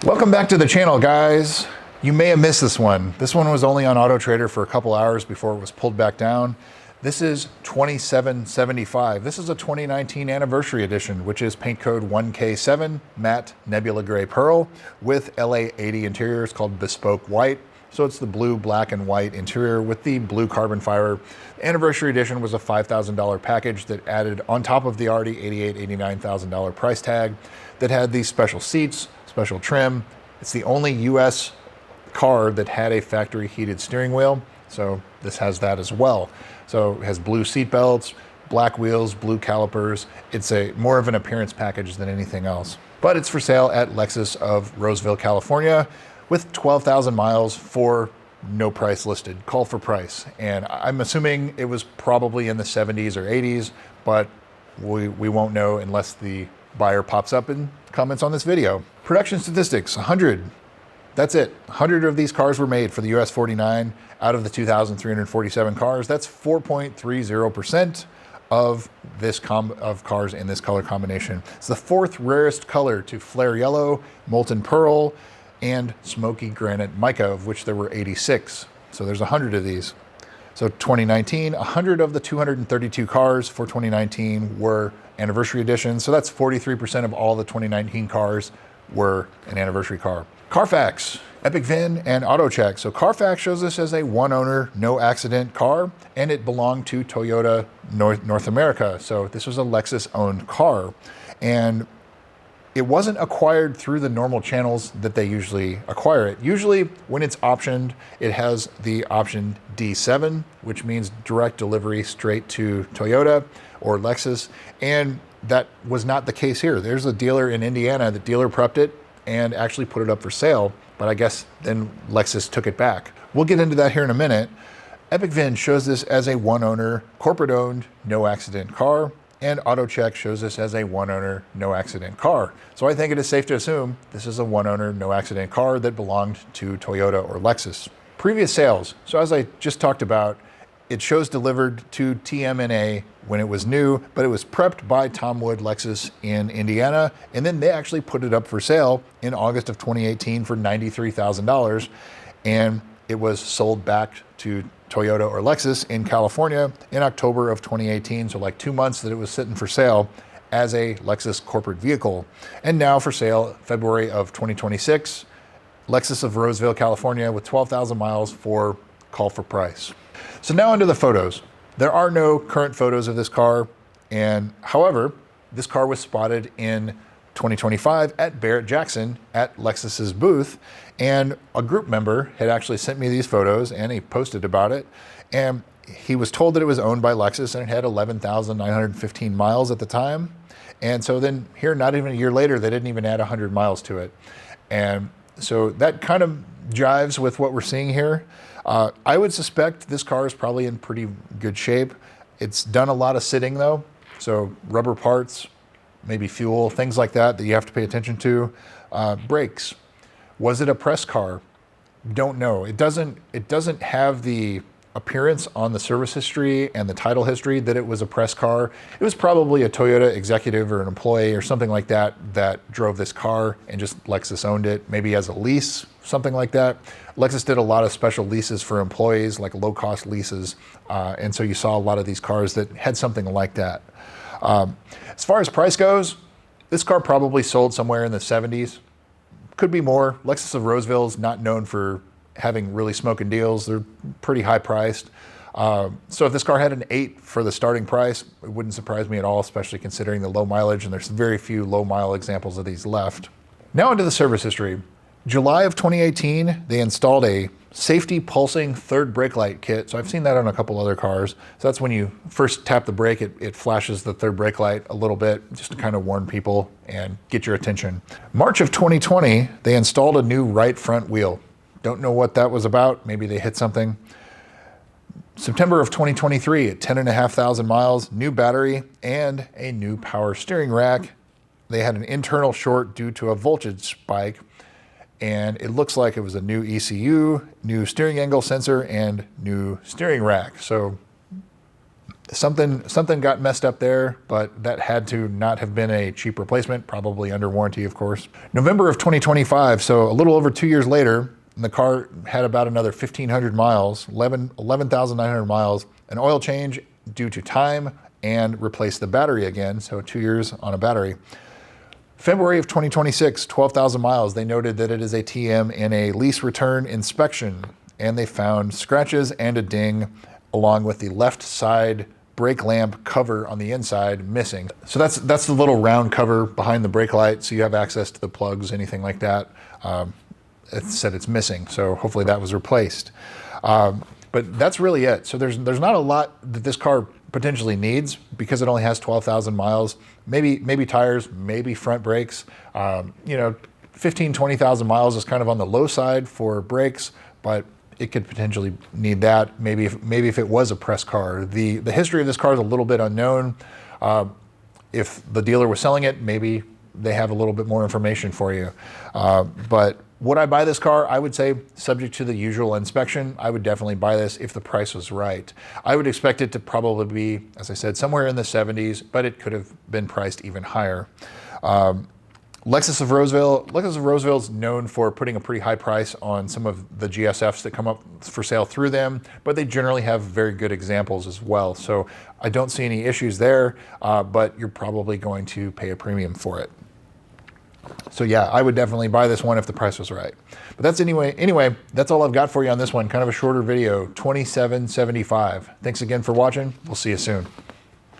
Welcome back to the channel, guys. You may have missed this one. This one was only on Auto Trader for a couple hours before it was pulled back down. This is 2775. This is a 2019 anniversary edition, which is paint code 1K7 matte nebula gray pearl with LA80 interiors called bespoke white. So it's the blue, black, and white interior with the blue carbon fiber. Anniversary edition was a $5,000 package that added on top of the already $88,000, $89,000 price tag that had these special seats, special trim. It's the only US car that had a factory heated steering wheel. So this has that as well. So it has blue seat belts, black wheels, blue calipers. It's more of an appearance package than anything else. But it's for sale at Lexus of Roseville, California with 12,000 miles for no price listed, call for price. And I'm assuming it was probably in the 70s or 80s, but we won't know unless the buyer pops up and comments on this video. Production statistics, 100. That's it. 100 of these cars were made for the US 49 out of the 2,347 cars. That's 4.30% of of cars in this color combination. It's the fourth rarest color to flare yellow, molten pearl, and smoky granite mica, of which there were 86. So there's 100 of these. So 2019, 100 of the 232 cars for 2019 were anniversary editions. So that's 43% of all the 2019 cars were an anniversary car. Carfax, Epic VIN, and AutoCheck. So Carfax shows this as a one owner, no accident car, and it belonged to Toyota North America. So this was a Lexus owned car. And it wasn't acquired through the normal channels that they usually acquire it. Usually when it's optioned, it has the option D7, which means direct delivery straight to Toyota or Lexus. And that was not the case here. There's a dealer in Indiana, the dealer prepped it and actually put it up for sale. But I guess then Lexus took it back. We'll get into that here in a minute. Epic VIN shows this as a one owner, corporate owned, no accident car. And AutoCheck shows this as a one owner, no accident car. So I think it is safe to assume this is a one owner, no accident car that belonged to Toyota or Lexus. Previous sales. So as I just talked about, it shows delivered to TMNA when it was new, but it was prepped by Tom Wood Lexus in Indiana. And then they actually put it up for sale in August of 2018 for $93,000. And it was sold back to Toyota or Lexus in California in October of 2018. So like 2 months that it was sitting for sale as a Lexus corporate vehicle. And now for sale, February of 2026, Lexus of Roseville, California with 12,000 miles for call for price. So now onto the photos. There are no current photos of this car. And however, this car was spotted in 2025 at Barrett-Jackson at Lexus's booth, and a group member had actually sent me these photos and he posted about it, and he was told that it was owned by Lexus and it had 11,915 miles at the time. And so then here, not even a year later, they didn't even add 100 miles to it. And so that kind of jives with what we're seeing here. I would suspect this car is probably in pretty good shape. It's done a lot of sitting though, so rubber parts, maybe fuel, things like that you have to pay attention to. Brakes. Was it a press car? Don't know. It doesn't have the appearance on the service history and the title history that it was a press car. It was probably a Toyota executive or an employee or something like that that drove this car and just Lexus owned it, maybe as a lease, something like that. Lexus did a lot of special leases for employees, like low-cost leases. And so you saw a lot of these cars that had something like that. As far as price goes, this car probably sold somewhere in the 70s. Could be more. Lexus of Roseville is not known for having really smoking deals. They're pretty high priced. So if this car had an 8 for the starting price, it wouldn't surprise me at all, especially considering the low mileage, and there's very few low mile examples of these left. Now into the service history. July of 2018, they installed a safety pulsing third brake light kit. So I've seen that on a couple other cars. So that's when you first tap the brake, it flashes the third brake light a little bit just to kind of warn people and get your attention. March of 2020, they installed a new right front wheel. Don't know what that was about. Maybe they hit something. September of 2023 at 10,500 miles, new battery and a new power steering rack. They had an internal short due to a voltage spike, and it looks like it was a new ECU, new steering angle sensor, and new steering rack. So something got messed up there, but that had to not have been a cheap replacement, probably under warranty, of course. November of 2025, so a little over 2 years later, the car had about another 1,500 miles, 11,900 miles, an oil change due to time, and replaced the battery again, so 2 years on a battery. February of 2026, 12,000 miles, they noted that it is a TM in a lease return inspection, and they found scratches and a ding along with the left side brake lamp cover on the inside missing. So that's the little round cover behind the brake light, so you have access to the plugs, anything like that. It said it's missing, so hopefully that was replaced. But that's really it. So there's not a lot that this car potentially needs because it only has 12,000 miles. Maybe tires, maybe front brakes. 15, 20,000 miles is kind of on the low side for brakes, but it could potentially need that. Maybe if it was a press car. The history of this car is a little bit unknown. If the dealer was selling it, maybe they have a little bit more information for you. But would I buy this car? I would say, subject to the usual inspection, I would definitely buy this if the price was right. I would expect it to probably be, as I said, somewhere in the 70s, but it could have been priced even higher. Lexus of Roseville is known for putting a pretty high price on some of the GSFs that come up for sale through them, but they generally have very good examples as well. So I don't see any issues there, but you're probably going to pay a premium for it. So yeah, I would definitely buy this one if the price was right. But that's anyway, that's all I've got for you on this one. Kind of a shorter video, 2775. Thanks again for watching. We'll see you soon.